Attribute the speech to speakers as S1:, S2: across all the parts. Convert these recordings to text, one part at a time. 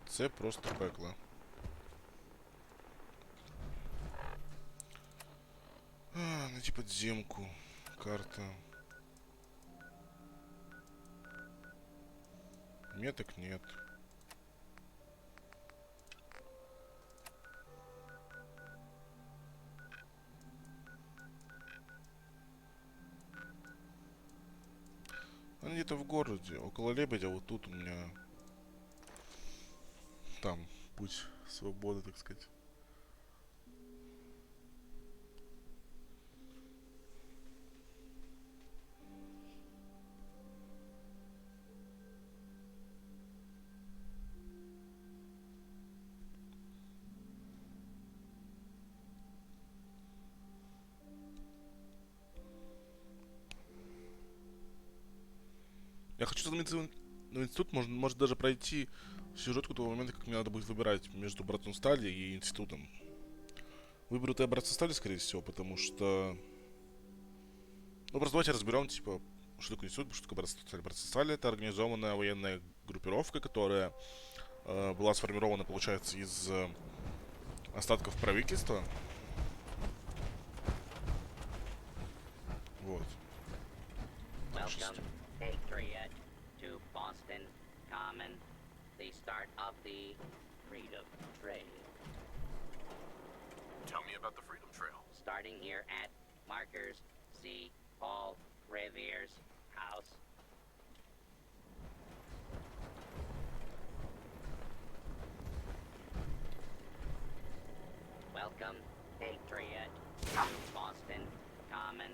S1: Це просто пекло. Найти подземку. Карта. Меток нет. Она где-то в городе, около Лебедя. Вот тут у меня там путь свободы, так сказать. Я хочу задуматься на институт, может даже пройти сюжетку того момента, как мне надо будет выбирать между братом Стали и институтом. Выберу я братца Стали, скорее всего, потому что... Ну, просто давайте разберем, типа, что такое институт, что такое братство Стали. Братство Стали — это организованная военная группировка, которая была сформирована, получается, из остатков правительства. Вот.
S2: Welcome, Patriot, to Boston Common, the start of the Freedom Trail.
S3: Tell me about the Freedom Trail.
S2: Starting here at markers, see Paul Revere's house. Welcome, Patriot, to Boston Common,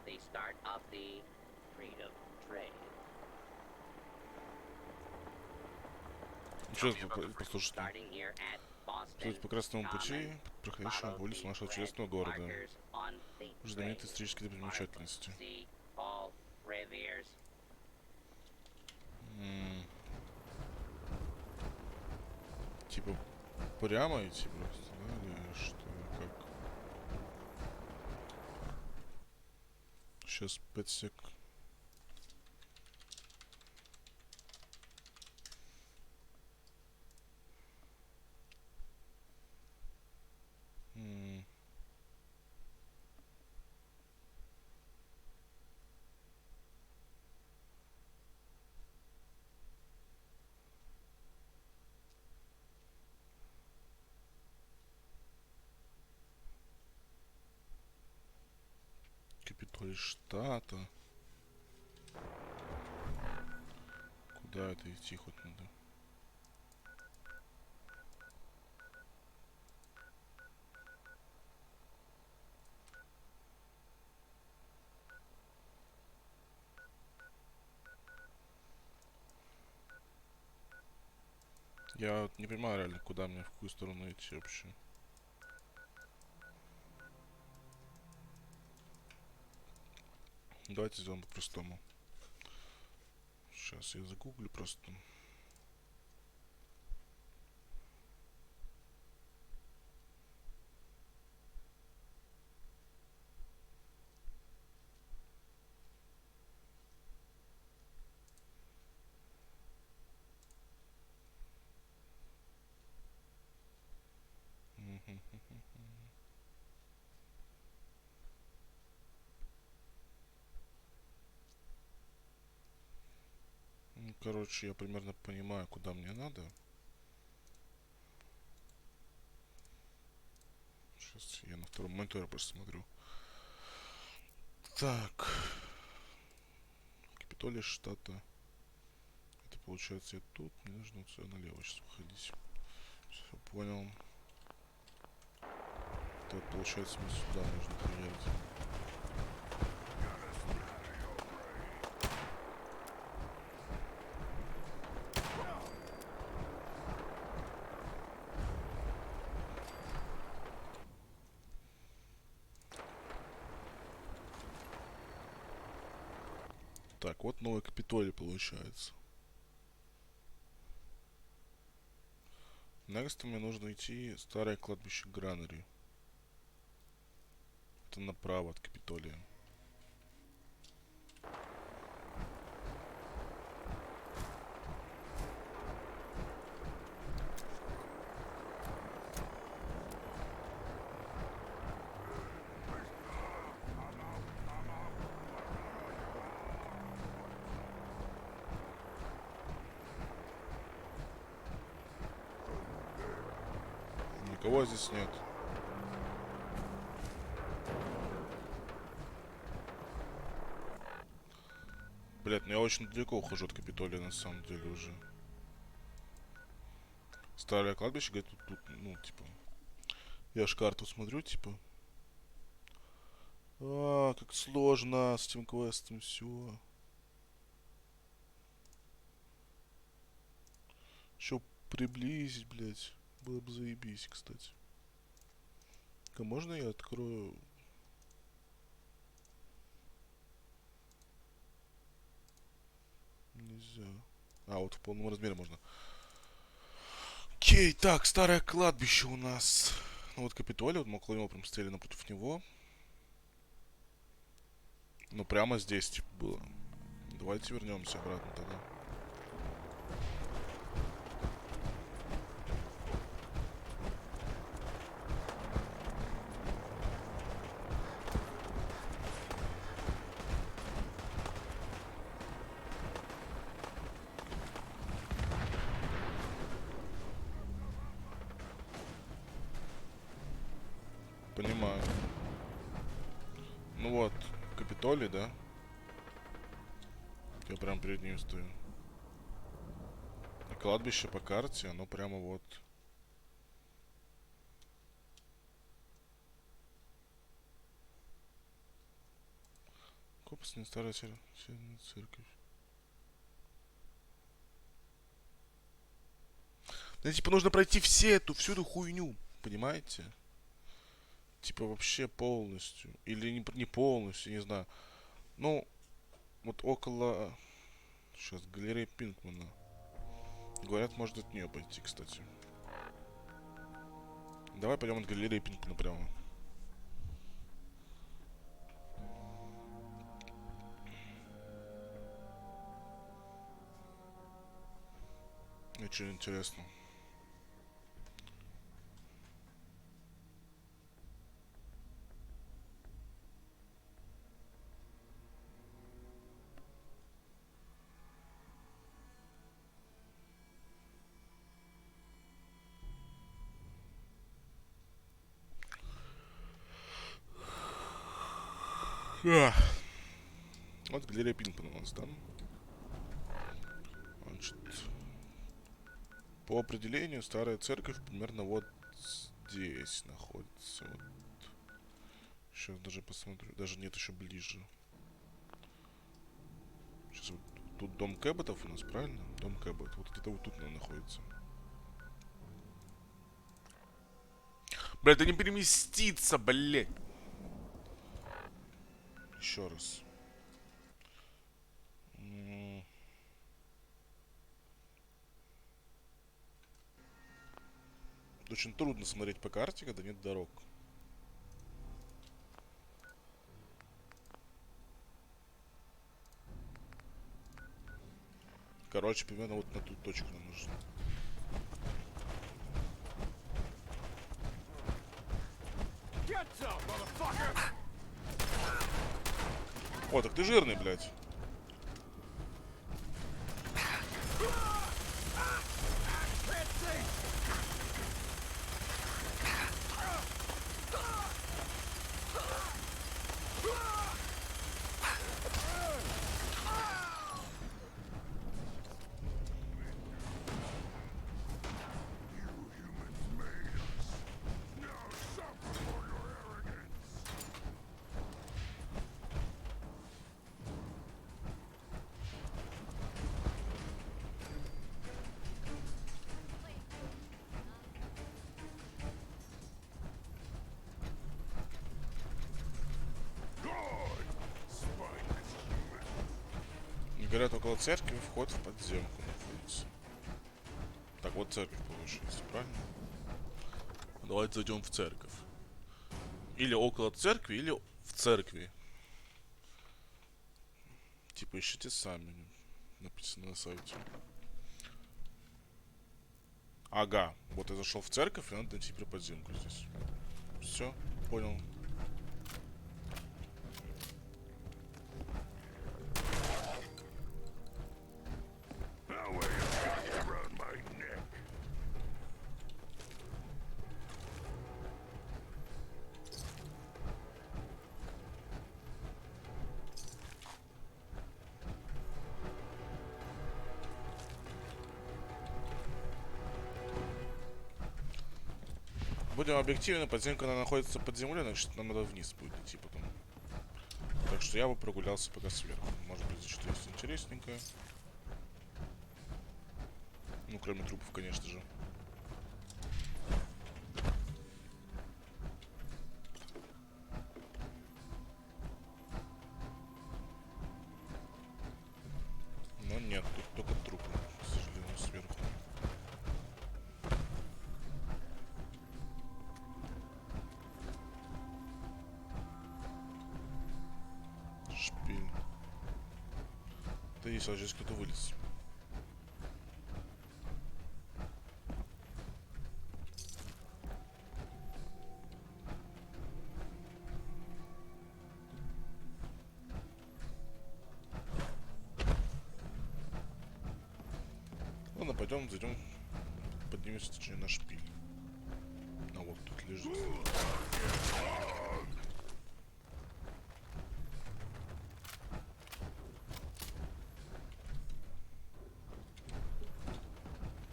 S2: the start of the Freedom Trail.
S1: Еще послушайте.
S2: Starting here at Boston
S1: По красному пути,
S2: Common,
S1: проходящему по улицу нашего чудесного города.
S2: markers on the
S1: Знаменитые
S2: trail.
S1: исторические достопримечательности.
S2: See Paul Revere's.
S1: Типа, прямо идти просто, да? Или что? Как? Сейчас 5 сек. Капитолий штата. Куда это идти хоть надо? Я вот не понимаю реально, куда мне, в какую сторону идти вообще. Давайте сделаем по-простому. Сейчас я загуглю просто. Ну, короче, я примерно понимаю, куда мне надо. Сейчас я на втором мониторе просто смотрю. Так. Капитолий штата. Это получается я тут. Мне нужно вот сюда налево сейчас выходить. Все понял. Это вот, получается мне сюда нужно приезжать. Так, вот новый Капитолий получается. Next мне нужно идти старое кладбище Гранери. Это направо от Капитолия. Никого здесь нет. Блять, ну я очень далеко ухожу от Капитолия на самом деле уже. Старое кладбище, говорит, тут, ну, типа... Я ж карту смотрю, типа... Как сложно с этим квестом, все. Еще приблизить, блять. Было бы заебись, кстати. Можно я открою? Нельзя. Вот в полном размере можно. Окей, так, старое кладбище у нас. Ну вот Капитолий, вот мы около него прям стояли напротив него. Ну прямо здесь, типа, было. Давайте вернемся обратно тогда. Понимаю. Ну вот, Капитолий, да? Я прям перед ним стою. И кладбище по карте, оно прямо вот. Копосная старая церковь. Да, типа, нужно пройти всю эту хуйню, понимаете? Типа, вообще полностью. Или не полностью, не знаю. Ну, вот около... Сейчас, галерея Пинкмана. Говорят, может от нее пойти, кстати. Давай пойдем от галереи Пинкмана прямо. Очень интересно. Вот галерея Пинкмана у нас, да? Значит, по определению старая церковь примерно вот здесь находится. Вот. Сейчас даже посмотрю. Даже нет, еще ближе. Сейчас вот тут дом Кэбботов у нас, правильно? Дом Кэббот. Вот где-то вот тут, наверное, находится. Бля, это не переместится, блядь. Еще раз. Очень трудно смотреть по карте, когда нет дорог. Короче, примерно вот на ту точку нам нужно. О, так ты жирный, блядь. Говорят, около церкви вход в подземку находится. Так, вот церковь получается, правильно? Давайте зайдем в церковь. Или около церкви, или в церкви. Типа ищите сами. Написано на сайте. Ага, вот я зашел в церковь, и надо найти про подземку здесь. Все, понял. Будем объективны, подземка она находится под землей, значит нам надо вниз будет идти потом. Так что я бы прогулялся пока сверху. Может быть, что-то есть интересненькое. Ну, кроме трупов, конечно же. Но нет, тут только трупы, к сожалению, сверху. Шпиль. Да есть, а здесь кто-то вылез. Ладно, пойдем, зайдем, поднимемся, точнее, на шпиль. А вот тут лежит.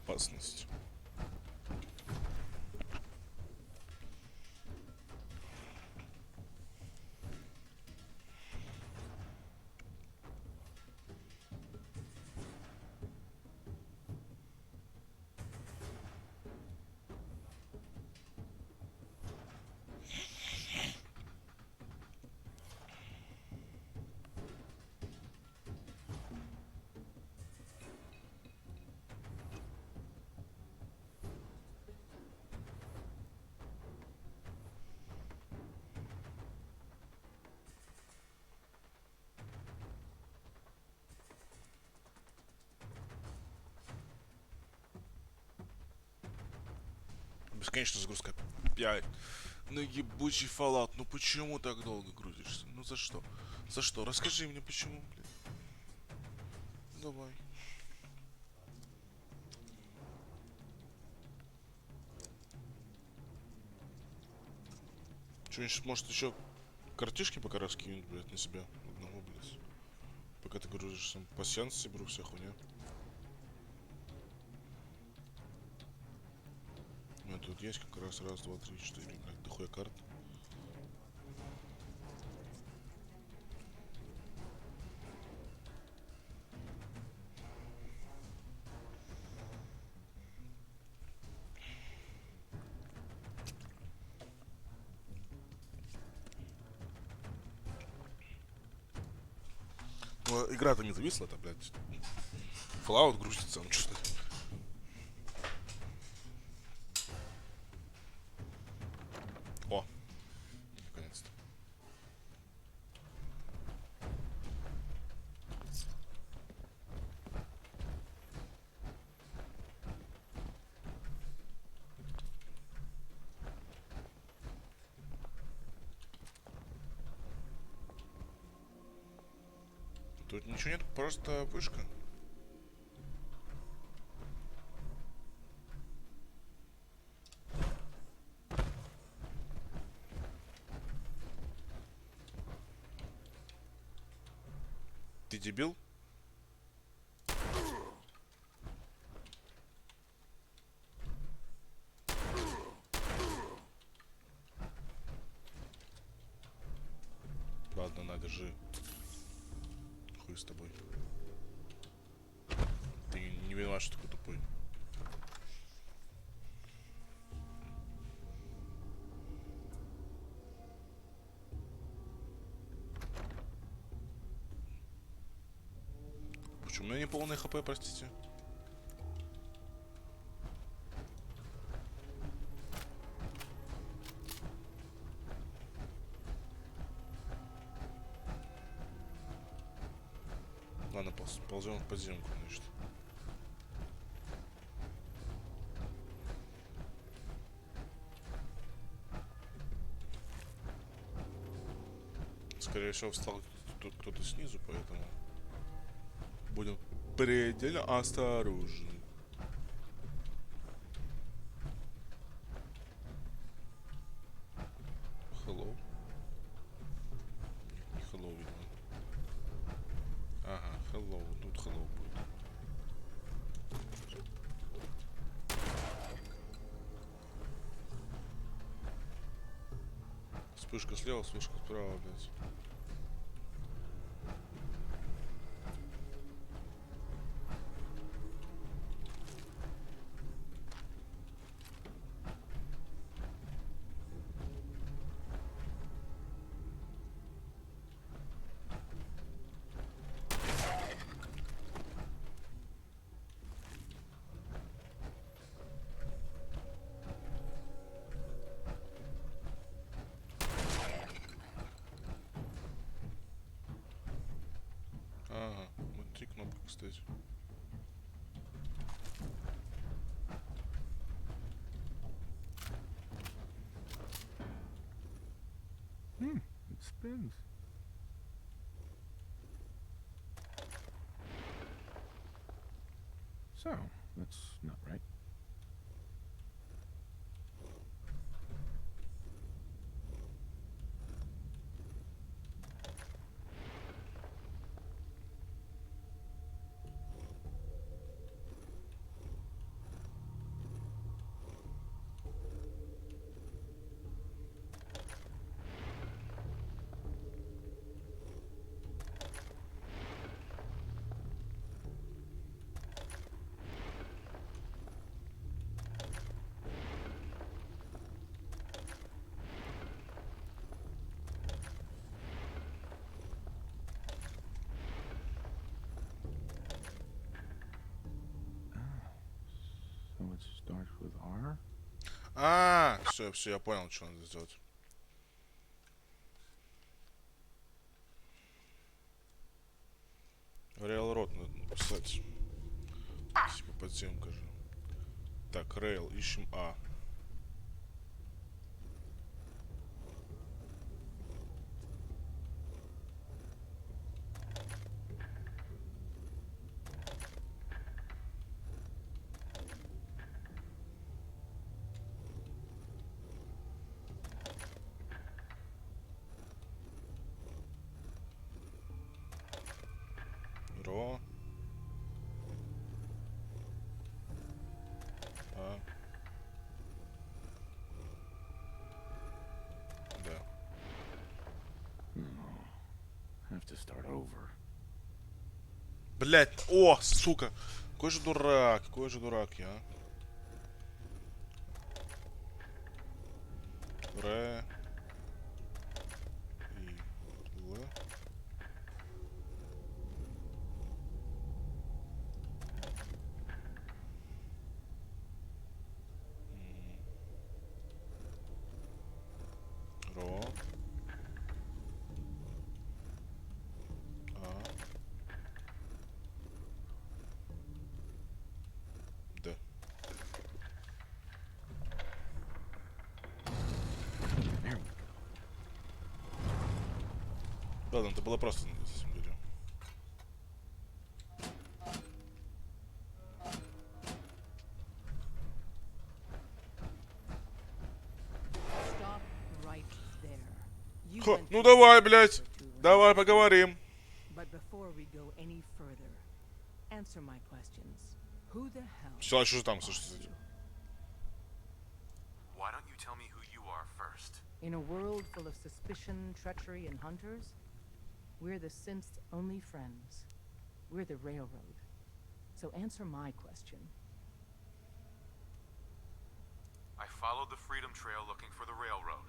S1: Опасность. Бесконечная загрузка. 5. Ну ебучий Fallout, ну почему так долго грузишься? Ну за что? За что? Расскажи мне почему, блин. Давай. Что-нибудь, может, еще картишки пока раскинуть, блядь, на себя одного, блядь. Пока ты грузишься. Пассианс соберу вся хуйня. У меня тут есть как раз раз, два, три, четыре, блядь, дохуя карт. Ну, игра-то не зависла, это, блядь. Fallout грузится, ну что-то. О, наконец-то. Тут ничего нет, просто вышка. Ты дебил? Ладно, на, держи. Хуй с тобой. Ты не виноват, что такой тупой. Почему у меня не полное хп, простите? Ладно, ползем в подземку, значит. Скорее всего, встал тут кто-то снизу, поэтому будем предельно осторожны. Hello? Не hello, видимо. Ага, hello, тут hello будет. Вспышка слева, вспышка справа, блядь. Ага, вот 3 кнопки, кстати.
S3: It spins. So, that's not right. So it starts with R?
S1: Все, я понял, что надо сделать. Railroad надо написать. Типа подземка же. Так, Rail, ищем А. Ро. А. Да.
S3: Have to start over.
S1: Блять, о, сука. Какой же дурак я, а. Ре. И. Л. Ро. А. Д. Ладно, это было просто на самом деле.
S4: Stop right there. You
S1: Хо,
S4: went
S1: ну
S4: through
S1: давай,
S4: this
S1: блядь.
S4: for too long.
S1: Давай поговорим.
S4: But before we go any further, answer my questions. Who the hell
S1: Все, что же там,
S4: are
S1: слушайте.
S4: you?
S5: Why don't you tell me who you are first?
S4: In a world full of suspicion, treachery, and hunters, we're the synth's only friends. We're the railroad. So answer my question.
S5: I followed the Freedom Trail looking for the railroad.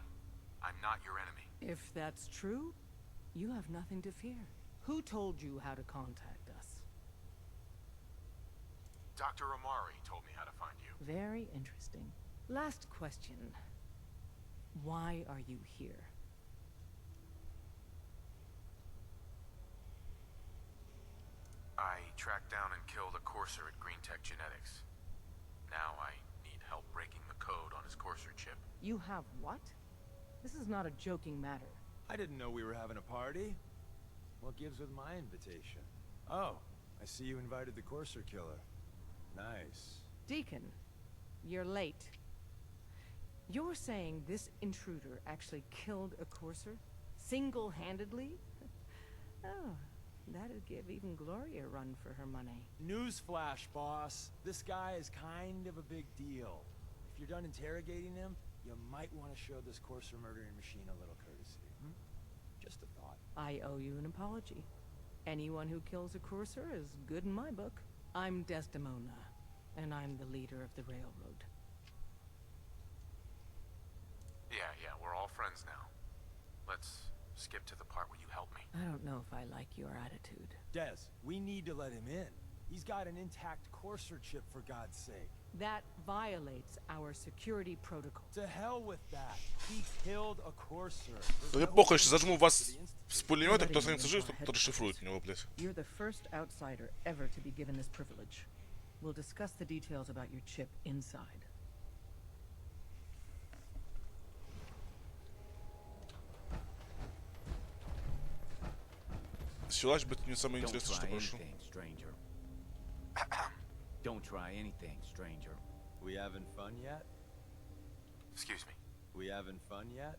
S5: I'm not your enemy.
S4: If that's true, you have nothing to fear. Who told you how to contact us?
S5: Dr. Amari told me how to find you.
S4: Very interesting. Last question. Why are you here?
S5: I tracked down and killed a courser at Green Tech Genetics. Now I need help breaking the code on his courser chip.
S4: You have what? This is not a joking matter.
S6: I didn't know we were having a party. What gives with my invitation? Oh, I see you invited the Courser Killer. Nice.
S4: Deacon, you're late. You're saying this intruder actually killed a courser? Single-handedly? Oh, that'd give even Gloria a run for her money.
S6: Newsflash, boss. This guy is kind of a big deal. If you're done interrogating him, you might want to show this courser murdering machine a little courtesy. Hmm? Just a thought.
S4: I owe you an apology. Anyone who kills a courser is good in my book. I'm Desdemona, and I'm the leader of the railroad.
S5: Yeah, we're all friends now. Let's skip to the part where you help me.
S4: I don't know if I like your attitude.
S6: Des, we need to let him in. He's got an intact courser chip, for God's sake.
S4: That violates our security protocol.
S6: To hell with that. He killed a courser.
S1: Да мне похуй, если зажму вас с пулемета, кто останется жив, тот расшифрует него, блядь.
S4: You're the first outsider ever to be given this privilege. We'll discuss the details about your chip inside.
S1: Силач, блядь, не самое
S7: Don't
S1: интересное, что
S7: try
S1: прошу.
S7: anything, stranger. Don't try anything, stranger.
S6: We having fun yet?
S5: Excuse me.
S6: We having fun yet?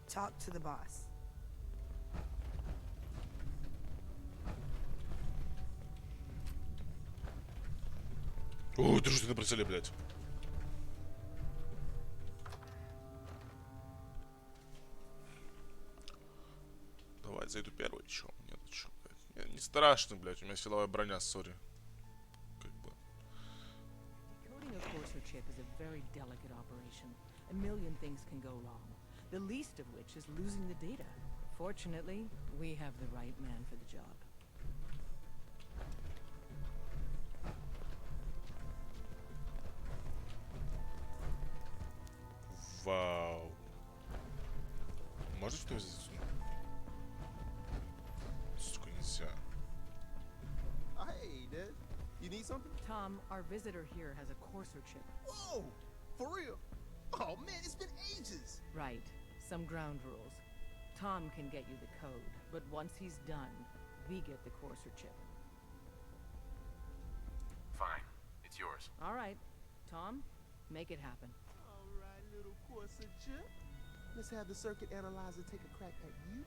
S8: Talk to the boss.
S1: О, держи ты на прицеле, блядь. Давай зайду первый, чё? Нет, чё, блядь. Не страшно, блядь, у меня силовая броня, сори. Как бы.
S4: Coding a courser chip is a very delicate operation. A million things can go wrong, the least of which is losing the data. Fortunately, we have the right man for the job.
S1: Вау. Можно что-то взять? Сука, нельзя.
S9: Hey, Dad. You need something?
S4: Tom, our visitor here has a courser chip.
S9: Whoa! For real? Oh man, it's been ages.
S4: Right. Some ground rules. Tom can get you the code, but once he's done, we get the courser chip.
S5: Fine. It's yours.
S4: All right. Tom, make it happen.
S9: All right, little Corsa chip. Let's have the circuit analyzer take a crack at you.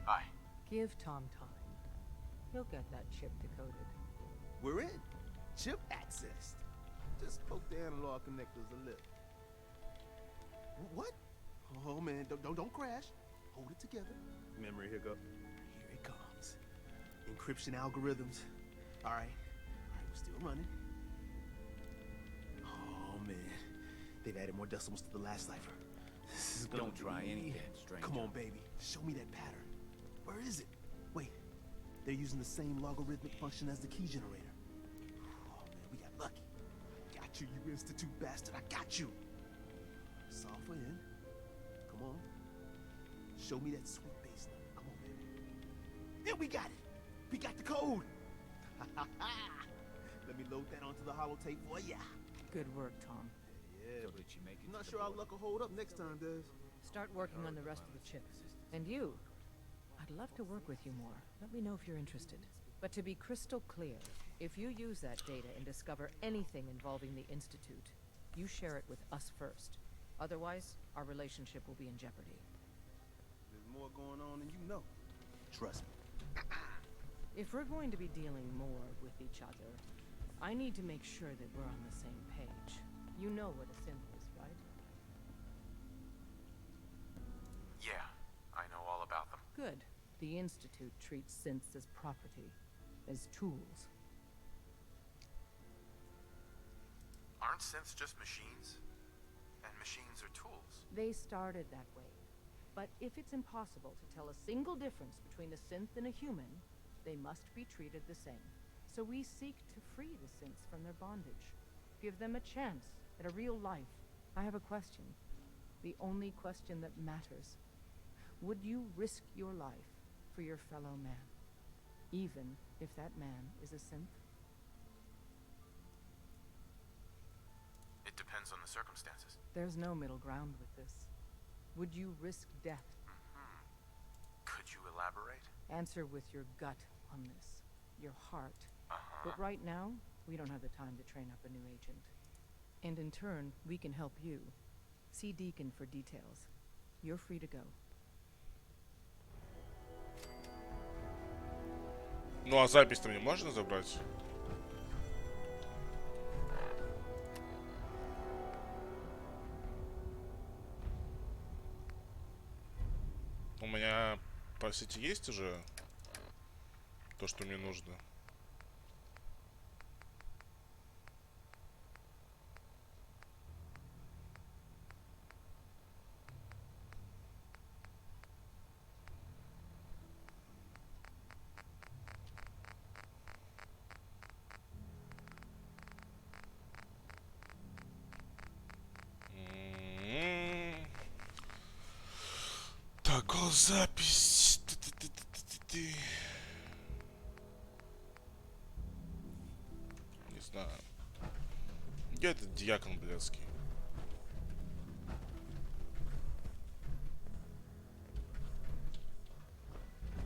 S5: Hi.
S4: Give Tom time. He'll get that chip decoded.
S9: We're in. Chip accessed. Just poke the analog connectors a little. What? Oh man, don't crash. Hold it together. Memory hiccup. Here it comes. Encryption algorithms. All right, we're still running. Oh man, they've added more decimals to the last cipher. This is gonna
S7: Don't try
S9: be-
S7: anything, stranger.
S9: Come on, baby. Show me that pattern. Where is it? Wait, they're using the same logarithmic function as the key generator. Oh man, we got lucky. I got you, you institute bastard. I got you. Solve for n. Come on. Show me that sweet bass number. Come on, baby. And we got it. We got the code. Let me load that onto the holotape for ya.
S4: Good work, Tom.
S9: Yeah,
S7: So
S9: but
S7: did you make it
S9: I'm
S7: to
S9: not
S7: the
S9: sure our
S7: board?
S9: luck will hold up next time, Des.
S4: Start working on the rest of the chips. And you, I'd love to work with you more. Let me know if you're interested. But to be crystal clear, if you use that data and discover anything involving the Institute, you share it with us first. Otherwise, our relationship will be in jeopardy.
S9: There's more going on than you know. Trust me.
S4: If we're going to be dealing more with each other, I need to make sure that we're on the same page. You know what a synth is, right?
S5: Yeah, I know all about them.
S4: Good. The Institute treats synths as property, as tools.
S5: Aren't synths just machines? And machines are tools.
S4: They started that way. But if it's impossible to tell a single difference between a synth and a human, they must be treated the same. So we seek to free the synths from their bondage. Give them a chance at a real life. I have a question. The only question that matters. Would you risk your life for your fellow man? Even if that man is a synth?
S5: It depends on the circumstances.
S4: There's no middle ground with this. Would you risk death?
S5: Could you elaborate?
S4: Answer with your gut on this. Your heart. But right now, we don't have the time to train up a new agent. And in turn, we can help you. See Deacon for details. You're free to go.
S1: Ну а запись-то мне можно забрать? в сети есть уже то, что мне нужно? Так, запись. Ты. Не знаю. Где этот дьякон блядский?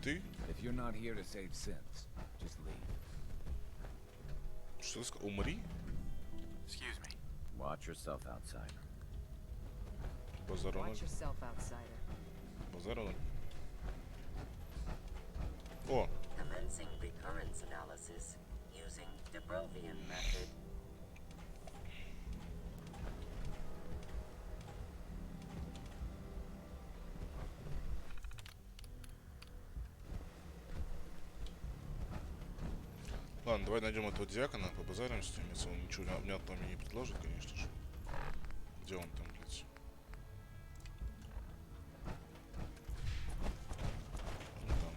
S1: Ты?
S7: If you're not here to save synths, just leave.
S1: Что ты сказал? Умри?
S5: Excuse me.
S7: Watch yourself, outsider.
S1: Базару ноль.
S4: Watch yourself, outsider.
S1: Базару ноль. О,
S10: Commencing recurrence analysis using Dubrovian method.
S1: ладно, давай найдем этого диакона, побазарим с ним, если он ничего внятного мне не предложит, конечно же. Где он там, блядь? Ну, там.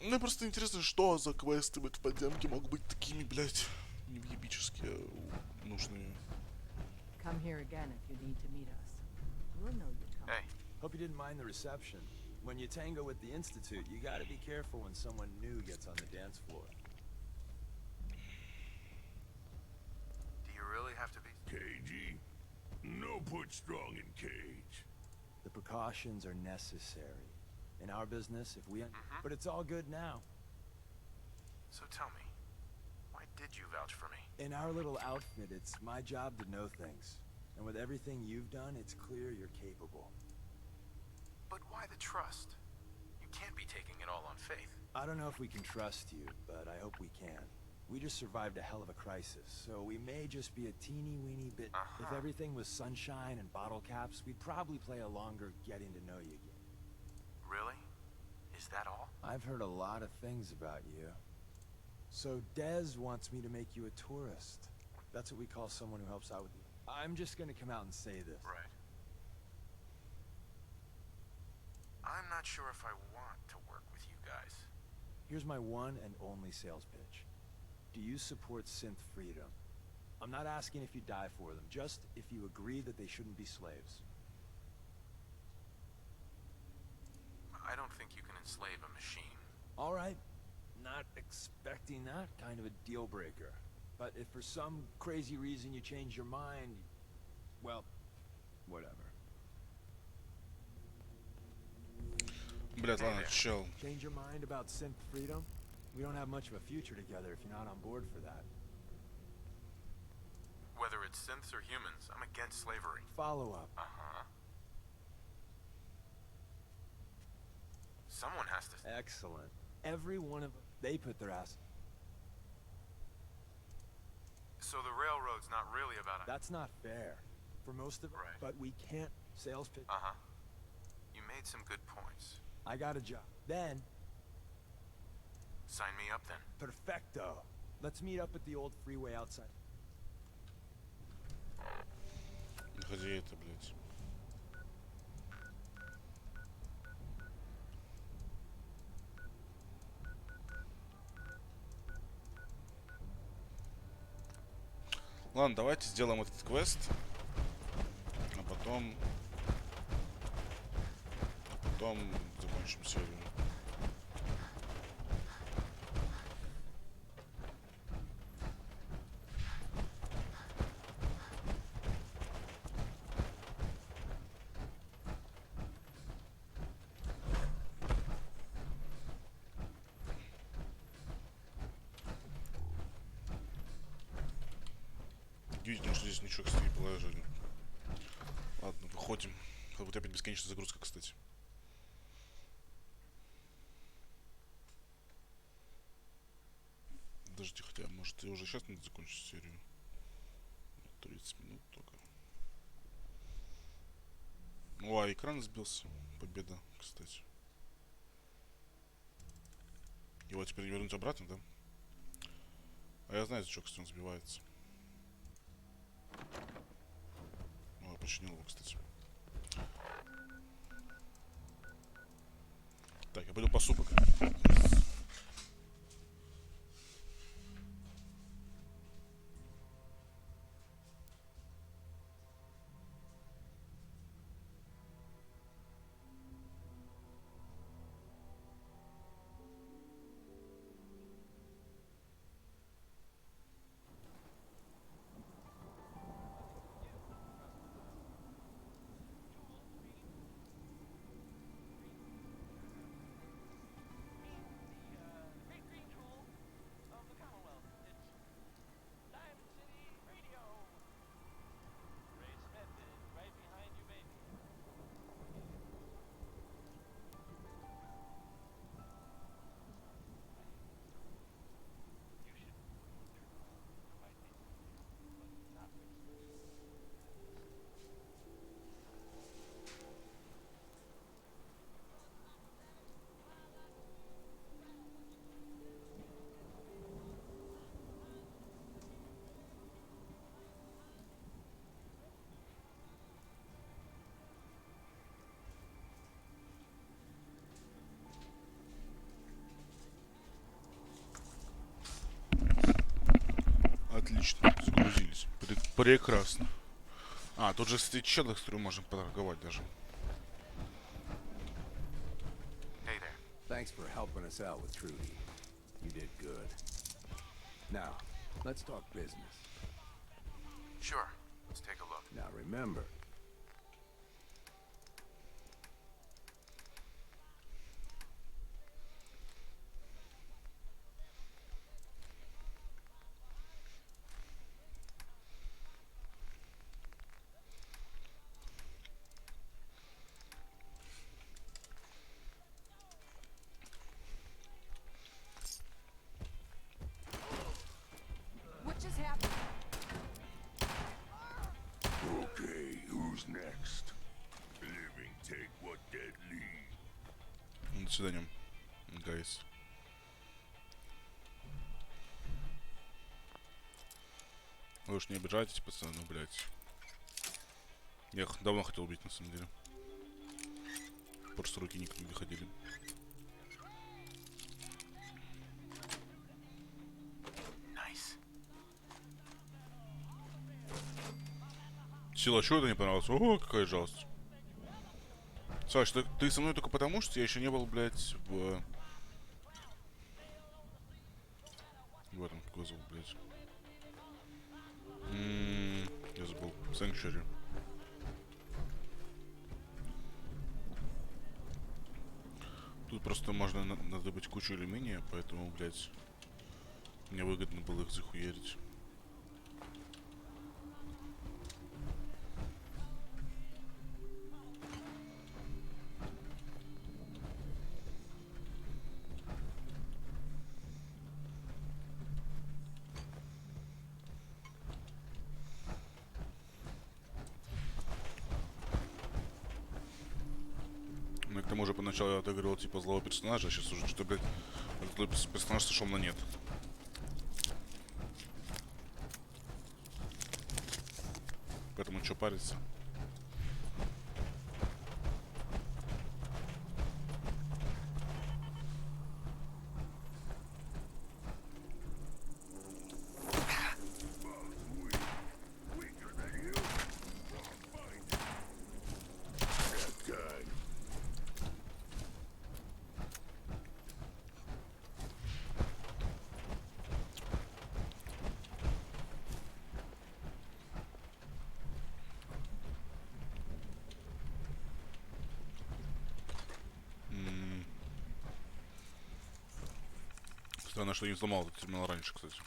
S1: Мне просто интересно, что за квесты в подземке могут быть такими, блядь, невъебически нужные.
S4: Come here again if you need to meet us. We'll know you come.
S5: Hey,
S6: Hope you didn't mind the reception. When you tango with the Institute, you gotta be careful when someone new gets on the dance floor.
S5: do you really have to be?
S11: Cagey. No put strong in cage.
S6: The precautions are necessary. In our business, if we... But it's all good now.
S5: So tell me, why did you vouch for me?
S6: In our little outfit, it's my job to know things. And with everything you've done, it's clear you're capable.
S5: But why the trust? You can't be taking it all on faith.
S6: I don't know if we can trust you, but I hope we can. We just survived a hell of a crisis, so we may just be a teeny-weeny bit... If everything was sunshine and bottle caps, we'd probably play a longer getting to know you game.
S5: Really? Is that all?
S6: I've heard a lot of things about you. So Dez wants me to make you a tourist. That's what we call someone who helps out with you. I'm just gonna come out and say this.
S5: Right. I'm not sure if I want to work with you guys.
S6: Here's my one and only sales pitch. Do you support synth freedom? I'm not asking if you die for them, just if you agree that they shouldn't be slaves.
S5: I don't think you can enslave a machine.
S6: All right. Not expecting that kind of a deal breaker. But if for some crazy reason you change your mind, well, whatever.
S1: Блядь, ладно, чел.
S6: Change your mind about synth freedom? We don't have much of a future together if you're not on board for that.
S5: Whether it's synths or humans, I'm against slavery.
S6: Follow up.
S5: Uh-huh. Someone has to...
S6: Excellent. Every one of them, they put their ass...
S5: So the railroad's not really about...
S6: That's not fair. For most of it,
S5: Right.
S6: but we can't sales pitch.
S5: Uh-huh. You made some good points.
S6: I got a job. Then,
S5: Sign me up then.
S6: perfecto. Let's meet up at the old freeway outside.
S1: Где это, блядь? Ладно, давайте сделаем этот квест, а потом закончим серию. Удивительно, что здесь ничего, кстати, не положили. Ладно, выходим. Как будто опять бесконечная загрузка, кстати. Подожди, хотя, может, я уже сейчас надо закончить серию. 30 минут только. О, а экран сбился. Победа, кстати. Его теперь не вернуть обратно, да? А я знаю, за что, кстати, он сбивается. О, я починил его, кстати. Так, я пойду по супу. Отлично, загрузились. Прекрасно. А, тут же, кстати, челых, с которым можем поторговать даже.
S5: Hey there.
S6: Thanks for helping us out with Trudy. You did good. Now, let's talk business.
S5: Sure. Let's take a look.
S6: Now remember,
S4: What just happened?
S11: Okay, who's next? Living take what dead leave.
S1: До свидания, гайс. Вы уж не обижайтесь, пацаны, ну, блядь. Я их давно хотел убить, на самом деле. Просто руки никак не доходили.
S5: Nice.
S1: Сила, чего это не понравилось? О, какая жалость. Саш, ты со мной только потому, что я еще не был, блядь, в этом, как его зовут, блядь. Я забыл. Sanctuary. Тут просто можно надыбать кучу алюминия, поэтому, блядь, мне выгодно было их захуярить. Ну и к тому же поначалу я отыгрывал типа злого персонажа, а сейчас уже что-то, блядь, этот злой персонаж сошел на нет. Поэтому что париться?
S11: Weaker than you? Find it. That guy.
S1: Странно, что не взломал этот терминал раньше, кстати.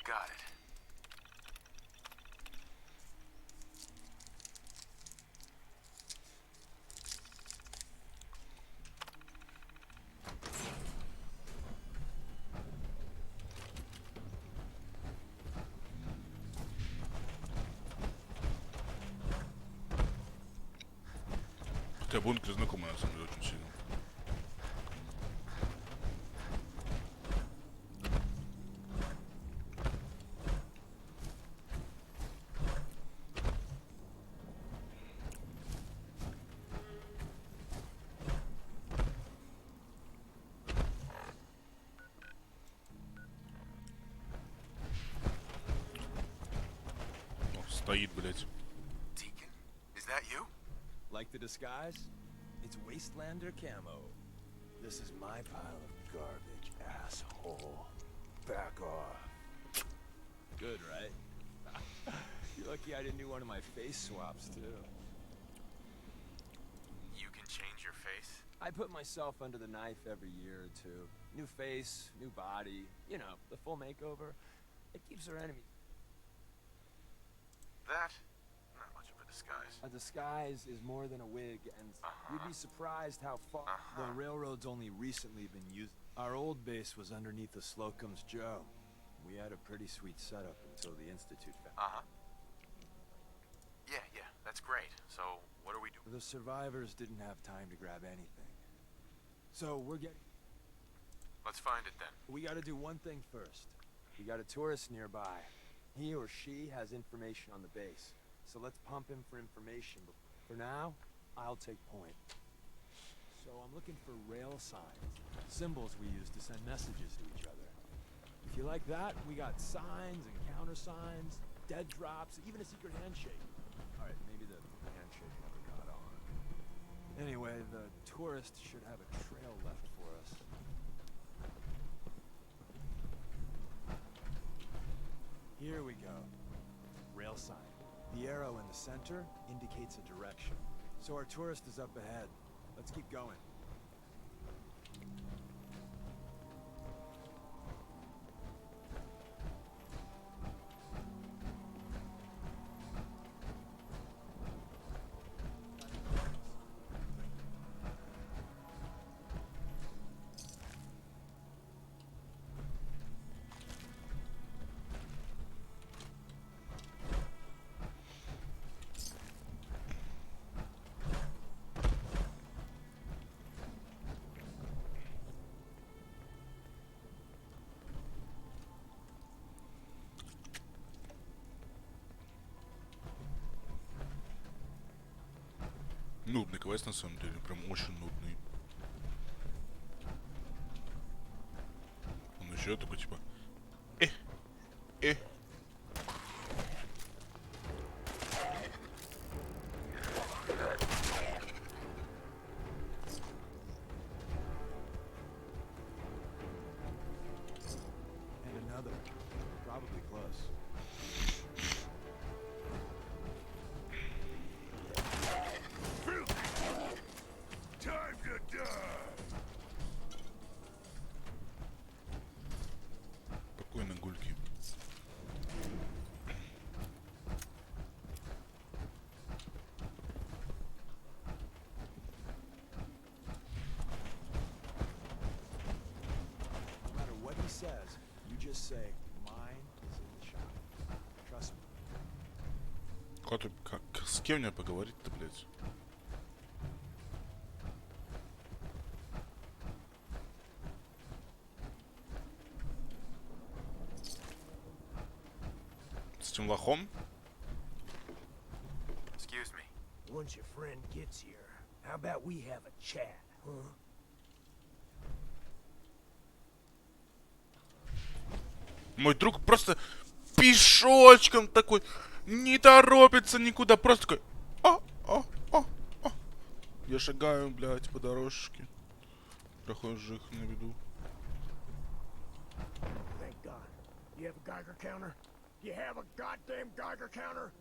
S5: got it.
S1: Хотя бункер знакомый, на самом деле, очень сильно. О, стоит, блядь.
S5: Deacon, is that you?
S6: Like the disguise? It's Wastelander camo. This is my pile of garbage, asshole. Back off. Good, right? You're lucky I didn't do one of my face swaps, too.
S5: You can change your face?
S6: I put myself under the knife every year or two. New face, new body, you know, the full makeover. It keeps our enemy.
S5: That? Not much of a disguise.
S6: A disguise is more than a wig, and you'd be surprised how far the railroad's only recently been used. Our old base was underneath the Slocum's Joe. We had a pretty sweet setup until the Institute found.
S5: Yeah, that's great. So, what are we doing?
S6: The survivors didn't have time to grab anything. So we're getting...
S5: Let's find it then.
S6: We gotta do one thing first. We got a tourist nearby. He or she has information on the base. So let's pump him for information. For now, I'll take point. So I'm looking for rail signs. Symbols we use to send messages to each other. If you like that, we got signs and countersigns, dead drops, even a secret handshake. Alright, maybe the handshake never got on. Anyway, the tourist should have a trail left for us. Here we go. Rail sign. The arrow in the center indicates a direction. So our tourist is up ahead. Let's keep going.
S1: Нудный квест, на самом деле, прям очень нудный. Он еще такой, типа...
S6: And another. Probably close.
S11: Time to die!
S1: Спокойно, гульки.
S6: No matter what he says, you just say, mine is in the shop. Trust me.
S1: С кем мне поговорить-то, блядь? С этим лохом?
S5: Excuse me.
S9: Once your friend gets here, how about we have a chat, huh?
S1: Мой друг просто пешочком такой, не торопится никуда, просто такой... Я шагаю, блядь, по дорожке. Прохожих на виду.
S9: Thank God. You have a Geiger counter? You have a goddamn Geiger counter?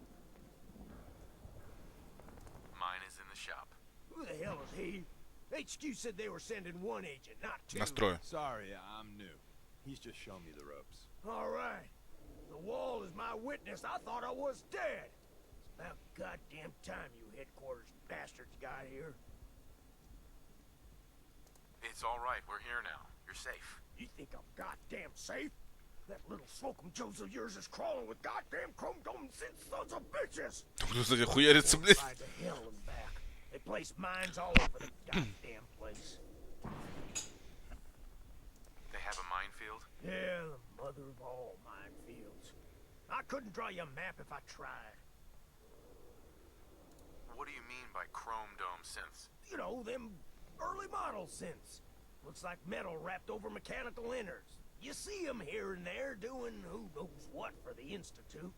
S5: Mine is in the shop.
S9: Who the hell is he? HQ said they were sending one agent, not two.
S1: Настрой.
S6: Sorry, I'm new. He's just showing me the ropes.
S9: All right.
S12: The wall is my witness. I thought I was dead. It's about goddamn time you headquarters bastards got here.
S5: It's all right. We're here now. You're safe.
S12: You think I'm goddamn safe? That little Slocum Joes of yours is crawling with goddamn chrome-dome sons of bitches.
S1: Кстати, хуярится, блядь.
S12: Ride to hell and back. They place mines all over the goddamn place.
S5: They have a minefield?
S12: Yeah, the mother of all minefields. I couldn't draw you a map if I tried.
S5: What do you mean by chrome dome synths?
S12: You know, them early model synths. Looks like metal wrapped over mechanical innards. You see them here and there doing who knows what for the Institute.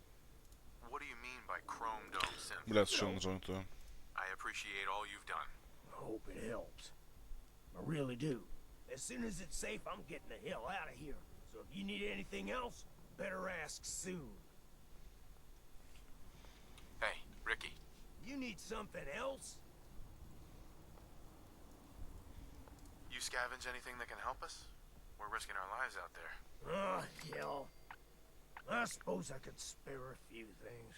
S5: What do you mean by chrome dome synths?
S1: Бля, что называют то?
S5: I appreciate all you've done.
S12: I hope it helps. I really do. As soon as it's safe, I'm getting the hell out of here. So if you need anything else, better ask soon.
S5: Hey, Ricky.
S12: You need something else?
S5: You scavenge anything that can help us? We're risking our lives out there.
S12: Oh, hell. I suppose I could spare a few things.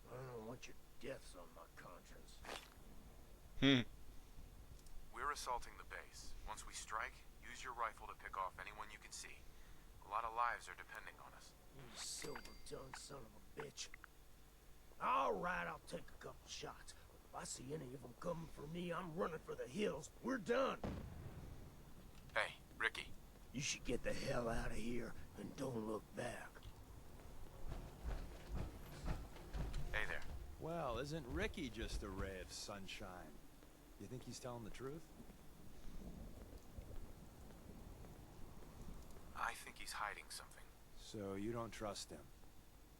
S12: I don't want your deaths on my conscience.
S5: We're assaulting the base. Once we strike, use your rifle to pick off anyone you can see. A lot of lives are depending on us.
S12: You silver-tongued son of a bitch. All right, I'll take a couple shots. If I see any of them coming for me, I'm running for the hills. We're done.
S5: Hey, Ricky.
S12: You should get the hell out of here and don't look back.
S5: Hey there.
S6: Well, isn't Ricky just a ray of sunshine? You think he's telling the truth?
S5: I think he's hiding something.
S6: So you don't trust him.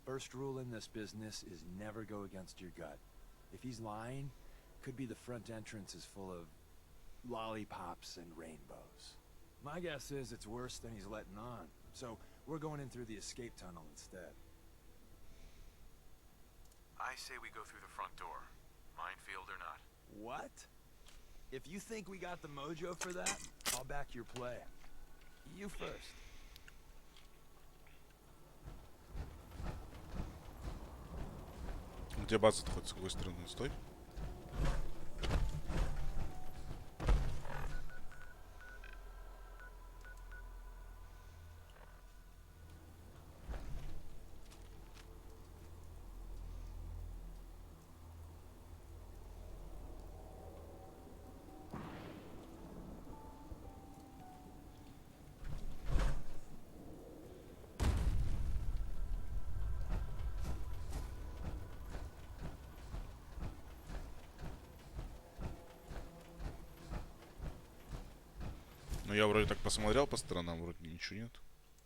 S6: First rule in this business is never go against your gut. If he's lying, could be the front entrance is full of lollipops and rainbows. My guess is it's worse than he's letting on. So we're going in through the escape tunnel instead.
S5: I say we go through the front door. Minefield or not.
S6: What? If you think we got the mojo for that, I'll back your play. You first.
S1: Где база-то хоть с какой стороны? Стой. Ну я вроде так посмотрел по сторонам, вроде ничего нет.